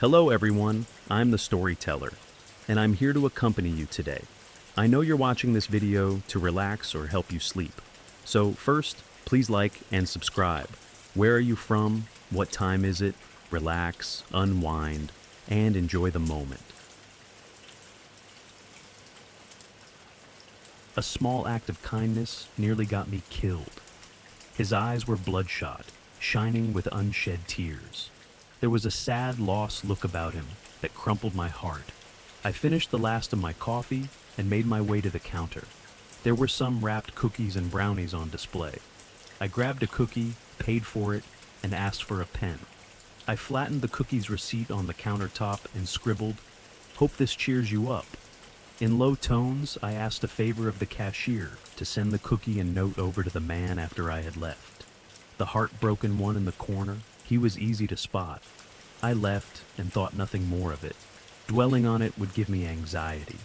Hello everyone, I'm the storyteller, and I'm here to accompany you today. I know you're watching this video to relax or help you sleep. So first, please like and subscribe. Where are you from? What time is it? Relax, unwind, and enjoy the moment. A small act of kindness nearly got me killed. His eyes were bloodshot, shining with unshed tears. There was a sad, lost look about him that crumpled my heart. I finished the last of my coffee and made my way to the counter. There were some wrapped cookies and brownies on display. I grabbed a cookie, paid for it, and asked for a pen. I flattened the cookie's receipt on the countertop and scribbled, "Hope this cheers you up." In low tones, I asked a favor of the cashier to send the cookie and note over to the man after I had left. The heartbroken one in the corner, he was easy to spot. I left and thought nothing more of it. Dwelling on it would give me anxiety.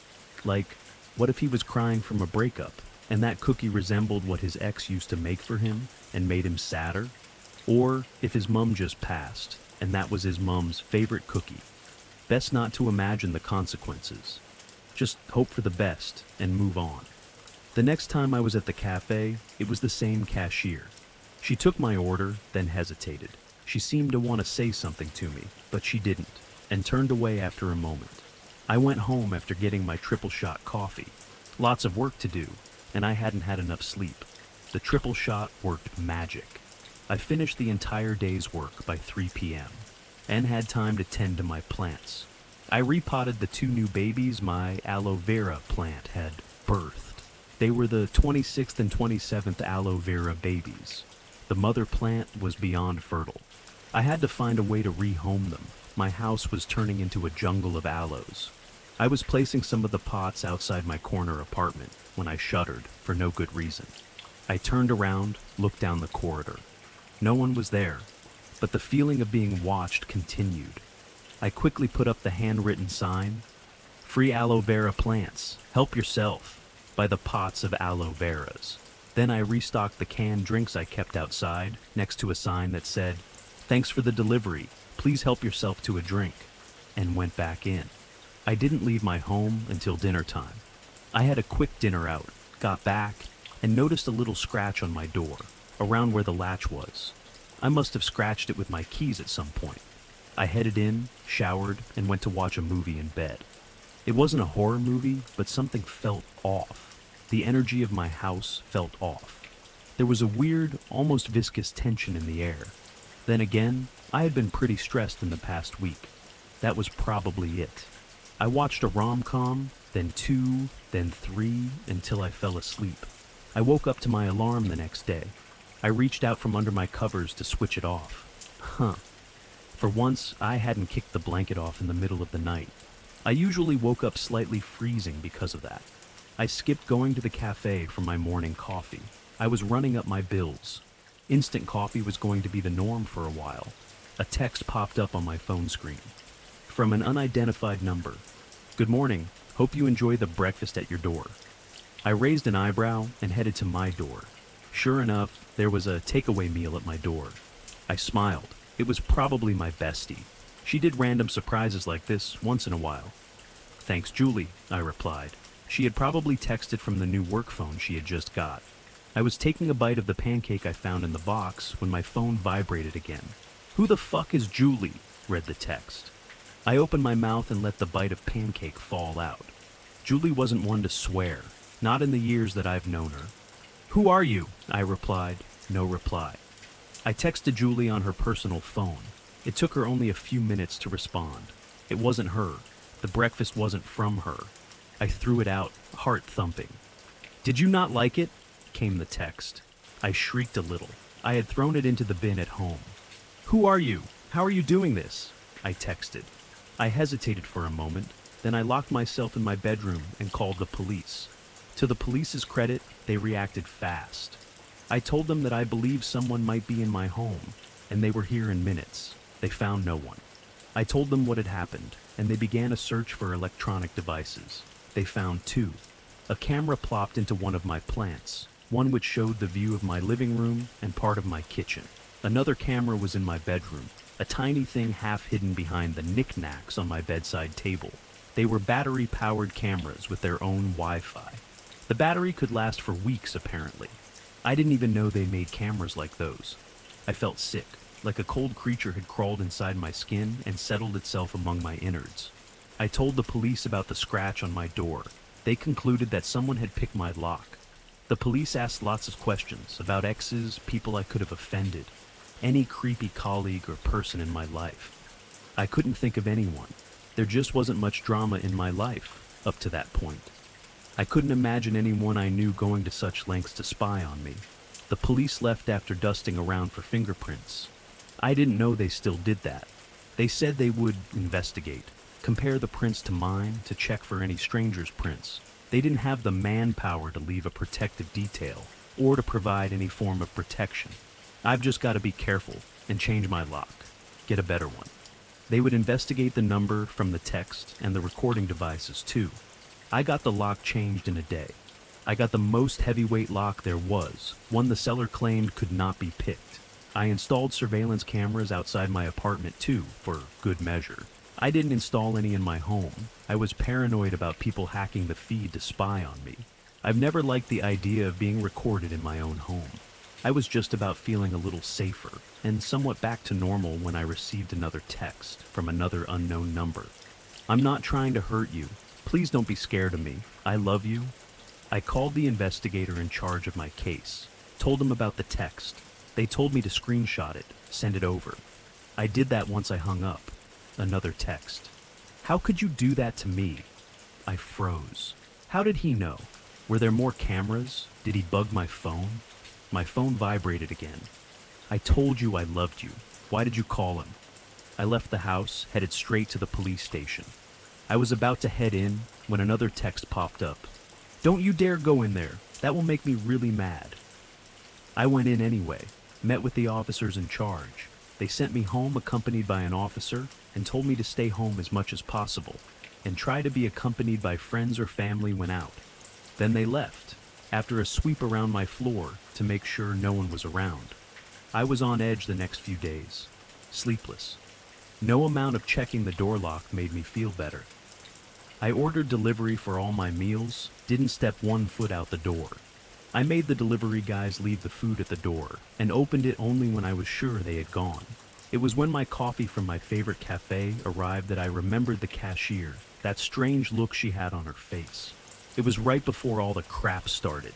Like, what if he was crying from a breakup, and that cookie resembled what his ex used to make for him and made him sadder? Or if his mom just passed, and that was his mom's favorite cookie. Best not to imagine the consequences. Just hope for the best and move on. The next time I was at the cafe, it was the same cashier. She took my order, then hesitated. She seemed to want to say something to me, but she didn't, and turned away after a moment. I went home after getting my triple shot coffee. Lots of work to do, and I hadn't had enough sleep. The triple shot worked magic. I finished the entire day's work by 3 p.m. and had time to tend to my plants. I repotted the 2 new babies my aloe vera plant had birthed. They were the 26th and 27th aloe vera babies. The mother plant was beyond fertile. I had to find a way to rehome them. My house was turning into a jungle of aloes. I was placing some of the pots outside my corner apartment when I shuddered for no good reason. I turned around, looked down the corridor. No one was there, but the feeling of being watched continued. I quickly put up the handwritten sign, "Free aloe vera plants, help yourself," by the pots of aloe veras. Then I restocked the canned drinks I kept outside, next to a sign that said, "Thanks for the delivery, please help yourself to a drink," and went back in. I didn't leave my home until dinner time. I had a quick dinner out, got back, and noticed a little scratch on my door, around where the latch was. I must have scratched it with my keys at some point. I headed in, showered, and went to watch a movie in bed. It wasn't a horror movie, but something felt off. The energy of my house felt off. There was a weird, almost viscous tension in the air. Then again, I had been pretty stressed in the past week. That was probably it. I watched a rom-com, then 2, then 3, until I fell asleep. I woke up to my alarm the next day. I reached out from under my covers to switch it off. For once, I hadn't kicked the blanket off in the middle of the night. I usually woke up slightly freezing because of that. I skipped going to the cafe for my morning coffee. I was running up my bills. Instant coffee was going to be the norm for a while. A text popped up on my phone screen. From an unidentified number. "Good morning. Hope you enjoy the breakfast at your door." I raised an eyebrow and headed to my door. Sure enough, there was a takeaway meal at my door. I smiled. It was probably my bestie. She did random surprises like this once in a while. "Thanks, Julie," I replied. She had probably texted from the new work phone she had just got. I was taking a bite of the pancake I found in the box when my phone vibrated again. "Who the fuck is Julie?" read the text. I opened my mouth and let the bite of pancake fall out. Julie wasn't one to swear, not in the years that I've known her. "Who are you?" I replied. No reply. I texted Julie on her personal phone. It took her only a few minutes to respond. It wasn't her. The breakfast wasn't from her. I threw it out, heart thumping. "Did you not like it?" came the text. I shrieked a little. I had thrown it into the bin at home. "Who are you? How are you doing this?" I texted. I hesitated for a moment, then I locked myself in my bedroom and called the police. To the police's credit, they reacted fast. I told them that I believed someone might be in my home, and they were here in minutes. They found no one. I told them what had happened, and they began a search for electronic devices. They found 2. A camera plopped into one of my plants, one which showed the view of my living room and part of my kitchen. Another camera was in my bedroom. a tiny thing half hidden behind the knickknacks on my bedside table. They were battery-powered cameras with their own Wi-Fi. The battery could last for weeks, apparently. I didn't even know they made cameras like those. I felt sick, like a cold creature had crawled inside my skin and settled itself among my innards. I told the police about the scratch on my door. They concluded that someone had picked my lock. The police asked lots of questions about exes, people I could have offended, any creepy colleague or person in my life. I couldn't think of anyone. There just wasn't much drama in my life up to that point. I couldn't imagine anyone I knew going to such lengths to spy on me. The police left after dusting around for fingerprints. I didn't know they still did that. They said they would investigate, compare the prints to mine to check for any strangers' prints. They didn't have the manpower to leave a protective detail or to provide any form of protection. I've just got to be careful and change my lock, get a better one. They would investigate the number from the text and the recording devices too. I got the lock changed in a day. I got the most heavyweight lock there was, one the seller claimed could not be picked. I installed surveillance cameras outside my apartment too, for good measure. I didn't install any in my home. I was paranoid about people hacking the feed to spy on me. I've never liked the idea of being recorded in my own home. I was just about feeling a little safer and somewhat back to normal when I received another text from another unknown number. I'm not trying to hurt you. Please don't be scared of me. I love you. I called the investigator in charge of my case, told him about the text. They told me to screenshot it, send it over. I did that once I hung up. Another text. How could you do that to me? I froze. How did he know? Were there more cameras? Did he bug my phone? My phone vibrated again. I told you I loved you. Why did you call him? I left the house, headed straight to the police station. I was about to head in when another text popped up. Don't you dare go in there. That will make me really mad. I went in anyway, met with the officers in charge. They sent me home accompanied by an officer and told me to stay home as much as possible and try to be accompanied by friends or family when out. Then they left, after a sweep around my floor to make sure no one was around. I was on edge the next few days, sleepless. No amount of checking the door lock made me feel better. I ordered delivery for all my meals, didn't step 1 foot out the door. I made the delivery guys leave the food at the door and opened it only when I was sure they had gone. It was when my coffee from my favorite cafe arrived that I remembered the cashier, that strange look she had on her face. It was right before all the crap started.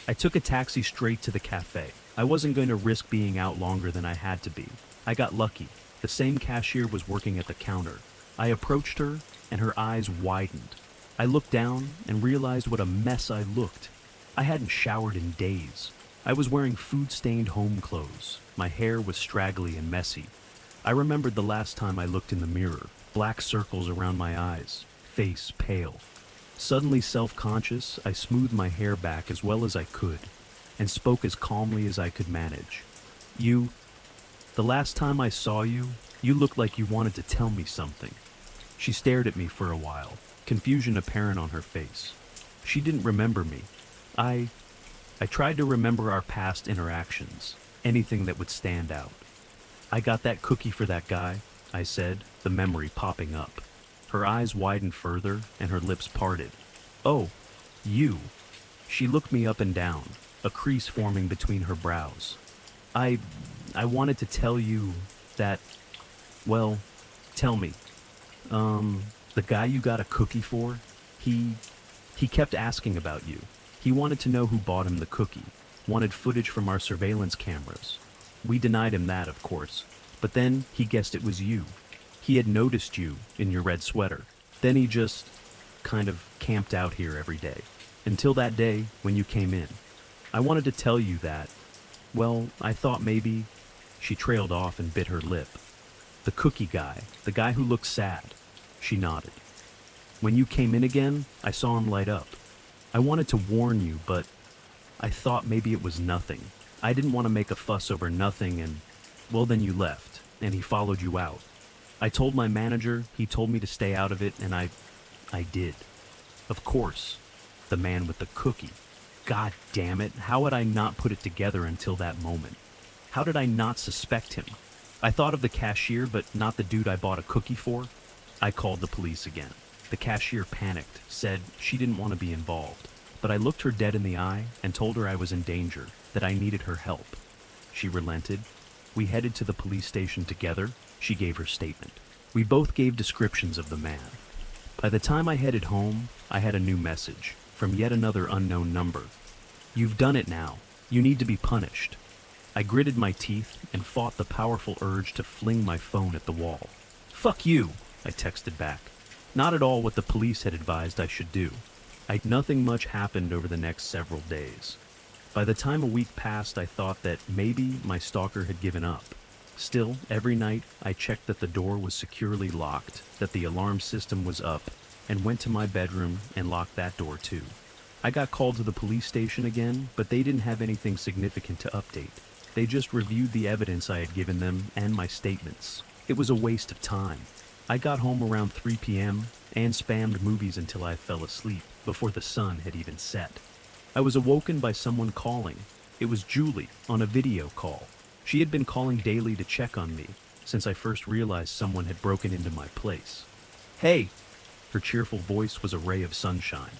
I took a taxi straight to the cafe. I wasn't going to risk being out longer than I had to be. I got lucky. The same cashier was working at the counter. I approached her, and her eyes widened. I looked down and realized what a mess I looked. I hadn't showered in days. I was wearing food-stained home clothes. My hair was straggly and messy. I remembered the last time I looked in the mirror, black circles around my eyes, face pale. Suddenly self-conscious, I smoothed my hair back as well as I could and spoke as calmly as I could manage. The last time I saw you, you looked like you wanted to tell me something. She stared at me for a while, confusion apparent on her face. She didn't remember me. I tried to remember our past interactions, anything that would stand out. I got that cookie for that guy, I said, the memory popping up. Her eyes widened further and her lips parted. Oh, you. She looked me up and down, a crease forming between her brows. I wanted to tell you that, well, tell me. The guy you got a cookie for, he kept asking about you. He wanted to know who bought him the cookie, wanted footage from our surveillance cameras. We denied him that, of course, but then he guessed it was you. He had noticed you in your red sweater. Then he just kind of camped out here every day, until that day when you came in. I wanted to tell you that, well, I thought maybe. She trailed off and bit her lip. The cookie guy, the guy who looked sad. She nodded. When you came in again, I saw him light up. I wanted to warn you, but I thought maybe it was nothing. I didn't want to make a fuss over nothing and, well, then you left, and he followed you out. I told my manager, he told me to stay out of it, and I did. Of course, the man with the cookie. God damn it, how had I not put it together until that moment? How did I not suspect him? I thought of the cashier, but not the dude I bought a cookie for. I called the police again. The cashier panicked, said she didn't want to be involved, but I looked her dead in the eye and told her I was in danger, that I needed her help. She relented. We headed to the police station together. She gave her statement. We both gave descriptions of the man. By the time I headed home, I had a new message from yet another unknown number. You've done it now. You need to be punished. I gritted my teeth and fought the powerful urge to fling my phone at the wall. Fuck you, I texted back. Not at all what the police had advised I should do. Nothing much happened over the next several days. By the time a week passed, I thought that maybe my stalker had given up. Still, every night, I checked that the door was securely locked, that the alarm system was up, and went to my bedroom and locked that door too. I got called to the police station again, but they didn't have anything significant to update. They just reviewed the evidence I had given them and my statements. It was a waste of time. I got home around 3 p.m. and spammed movies until I fell asleep, before the sun had even set. I was awoken by someone calling. It was Julie, on a video call. She had been calling daily to check on me, since I first realized someone had broken into my place. Hey! Her cheerful voice was a ray of sunshine.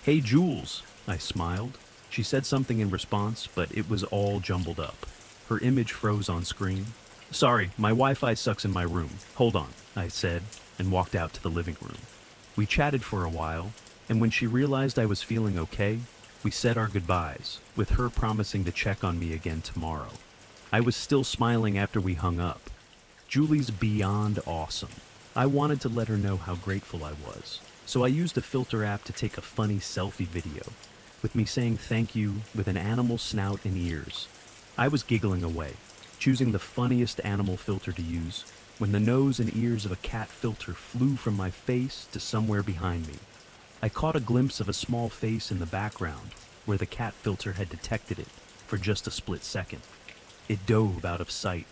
Hey, Jules, I smiled. She said something in response, but it was all jumbled up. Her image froze on screen. Sorry, my Wi-Fi sucks in my room. Hold on, I said, and walked out to the living room. We chatted for a while, and when she realized I was feeling okay, we said our goodbyes, with her promising to check on me again tomorrow. I was still smiling after we hung up. Julie's beyond awesome. I wanted to let her know how grateful I was, so I used a filter app to take a funny selfie video, with me saying thank you with an animal snout and ears. I was giggling away, choosing the funniest animal filter to use, when the nose and ears of a cat filter flew from my face to somewhere behind me. I caught a glimpse of a small face in the background, where the cat filter had detected it, for just a split second. It dove out of sight.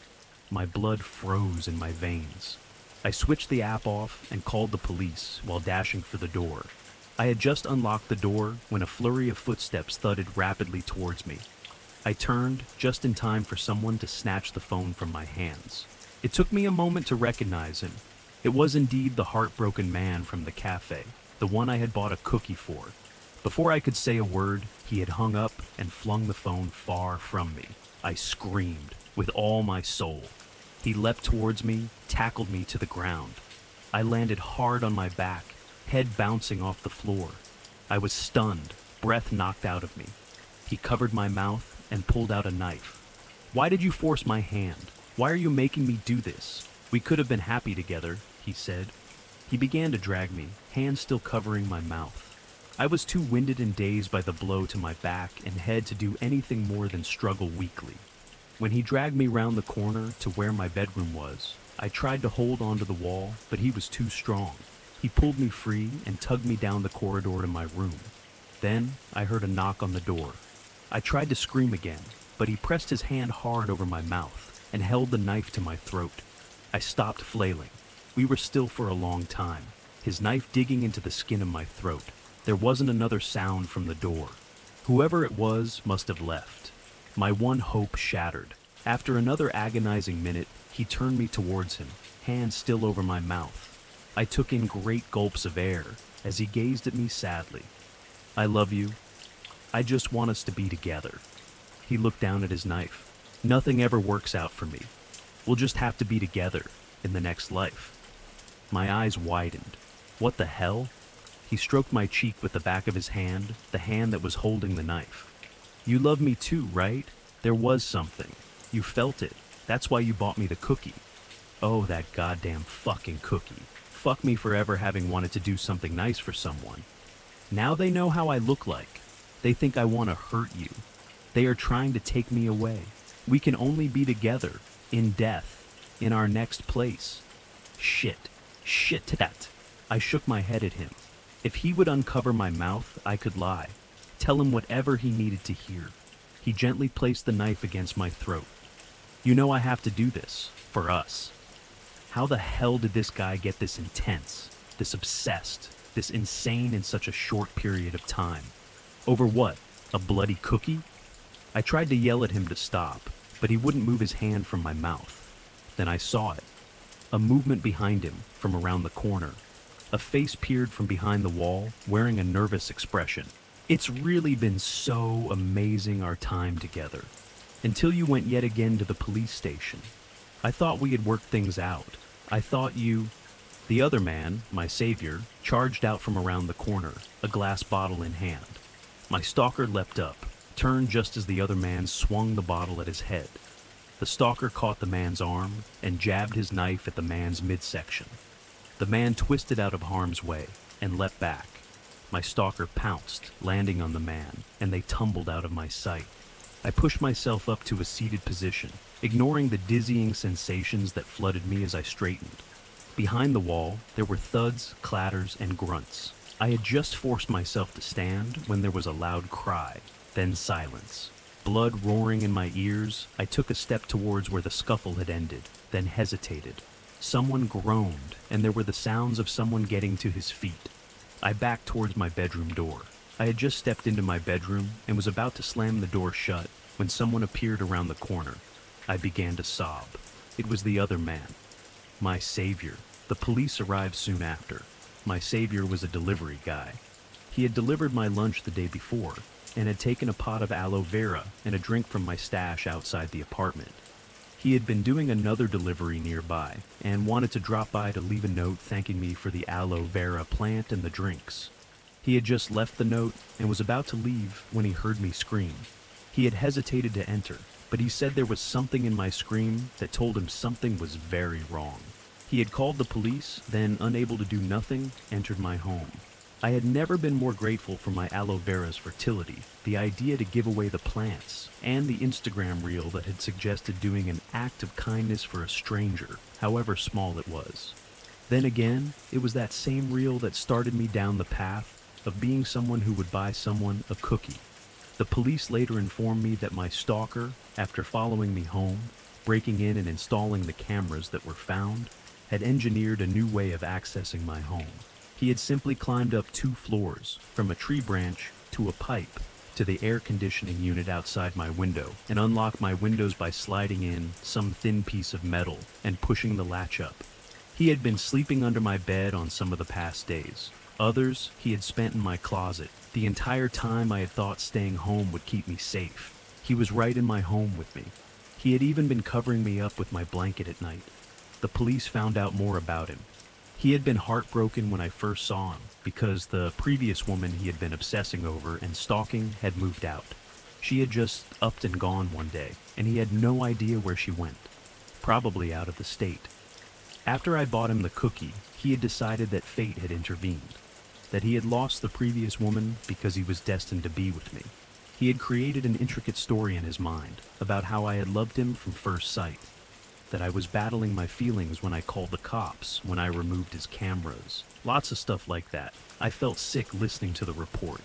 My blood froze in my veins. I switched the app off and called the police while dashing for the door. I had just unlocked the door when a flurry of footsteps thudded rapidly towards me. I turned just in time for someone to snatch the phone from my hands. It took me a moment to recognize him. It was indeed the heartbroken man from the cafe, the one I had bought a cookie for. Before I could say a word, he had hung up and flung the phone far from me. I screamed with all my soul. He leapt towards me, tackled me to the ground. I landed hard on my back, head bouncing off the floor. I was stunned, breath knocked out of me. He covered my mouth and pulled out a knife. Why did you force my hand? Why are you making me do this? We could have been happy together, he said. He began to drag me, hands still covering my mouth. I was too winded and dazed by the blow to my back and head to do anything more than struggle weakly. When he dragged me round the corner to where my bedroom was, I tried to hold onto the wall, but he was too strong. He pulled me free and tugged me down the corridor to my room. Then I heard a knock on the door. I tried to scream again, but he pressed his hand hard over my mouth and held the knife to my throat. I stopped flailing. We were still for a long time, his knife digging into the skin of my throat. There wasn't another sound from the door. Whoever it was must have left. My one hope shattered. After another agonizing minute, he turned me towards him, hands still over my mouth. I took in great gulps of air as he gazed at me sadly. I love you. I just want us to be together. He looked down at his knife. Nothing ever works out for me. We'll just have to be together in the next life. My eyes widened. What the hell? He stroked my cheek with the back of his hand, the hand that was holding the knife. You love me too, right? There was something. You felt it. That's why you bought me the cookie. Oh, that goddamn fucking cookie. Fuck me for ever having wanted to do something nice for someone. Now they know how I look like. They think I want to hurt you. They are trying to take me away. We can only be together, in death, in our next place. Shit. Shit to that. I shook my head at him. If he would uncover my mouth, I could lie. Tell him whatever he needed to hear. He gently placed the knife against my throat. You know I have to do this, for us. How the hell did this guy get this intense, this obsessed, this insane in such a short period of time? Over what? A bloody cookie? I tried to yell at him to stop, but he wouldn't move his hand from my mouth. Then I saw it. A movement behind him from around the corner. A face peered from behind the wall, wearing a nervous expression. It's really been so amazing our time together. Until you went yet again to the police station. I thought we had worked things out. I thought you... The other man, my savior, charged out from around the corner, a glass bottle in hand. My stalker leapt up, turned just as the other man swung the bottle at his head. The stalker caught the man's arm and jabbed his knife at the man's midsection. The man twisted out of harm's way and leapt back. My stalker pounced, landing on the man, and they tumbled out of my sight. I pushed myself up to a seated position, ignoring the dizzying sensations that flooded me as I straightened. Behind the wall, there were thuds, clatters, and grunts. I had just forced myself to stand when there was a loud cry, then silence. Blood roaring in my ears, I took a step towards where the scuffle had ended, then hesitated. Someone groaned, and there were the sounds of someone getting to his feet. I backed towards my bedroom door. I had just stepped into my bedroom and was about to slam the door shut when someone appeared around the corner. I began to sob. It was the other man. My savior. The police arrived soon after. My savior was a delivery guy. He had delivered my lunch the day before and had taken a pot of aloe vera and a drink from my stash outside the apartment. He had been doing another delivery nearby and wanted to drop by to leave a note thanking me for the aloe vera plant and the drinks. He had just left the note and was about to leave when he heard me scream. He had hesitated to enter, but he said there was something in my scream that told him something was very wrong. He had called the police, then, unable to do nothing, entered my home. I had never been more grateful for my aloe vera's fertility, the idea to give away the plants, and the Instagram reel that had suggested doing an act of kindness for a stranger, however small it was. Then again, it was that same reel that started me down the path of being someone who would buy someone a cookie. The police later informed me that my stalker, after following me home, breaking in and installing the cameras that were found, had engineered a new way of accessing my home. He had simply climbed up 2 floors, from a tree branch to a pipe, to the air conditioning unit outside my window, and unlocked my windows by sliding in some thin piece of metal and pushing the latch up. He had been sleeping under my bed on some of the past days. Others he had spent in my closet. The entire time I had thought staying home would keep me safe. He was right in my home with me. He had even been covering me up with my blanket at night. The police found out more about him. He had been heartbroken when I first saw him because the previous woman he had been obsessing over and stalking had moved out. She had just upped and gone one day, and he had no idea where she went. Probably out of the state. After I bought him the cookie, he had decided that fate had intervened. That he had lost the previous woman because he was destined to be with me. He had created an intricate story in his mind about how I had loved him from first sight. That I was battling my feelings when I called the cops, when I removed his cameras. Lots of stuff like that. I felt sick listening to the report.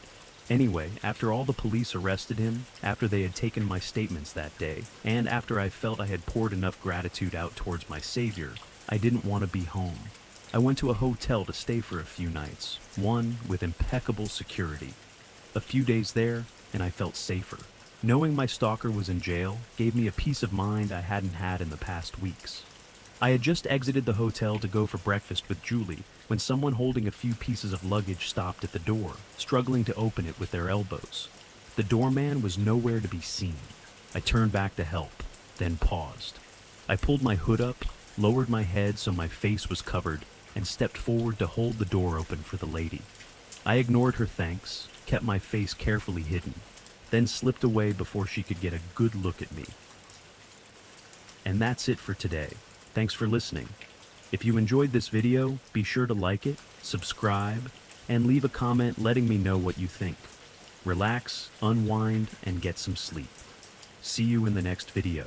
Anyway, after all the police arrested him, after they had taken my statements that day, and after I felt I had poured enough gratitude out towards my savior, I didn't want to be home. I went to a hotel to stay for a few nights, one with impeccable security. A few days there, and I felt safer. Knowing my stalker was in jail gave me a peace of mind I hadn't had in the past weeks. I had just exited the hotel to go for breakfast with Julie when someone holding a few pieces of luggage stopped at the door, struggling to open it with their elbows. The doorman was nowhere to be seen. I turned back to help, then paused. I pulled my hood up, lowered my head so my face was covered, and stepped forward to hold the door open for the lady. I ignored her thanks, kept my face carefully hidden, then slipped away before she could get a good look at me. And that's it for today. Thanks for listening. If you enjoyed this video, be sure to like it, subscribe, and leave a comment letting me know what you think. Relax, unwind, and get some sleep. See you in the next video.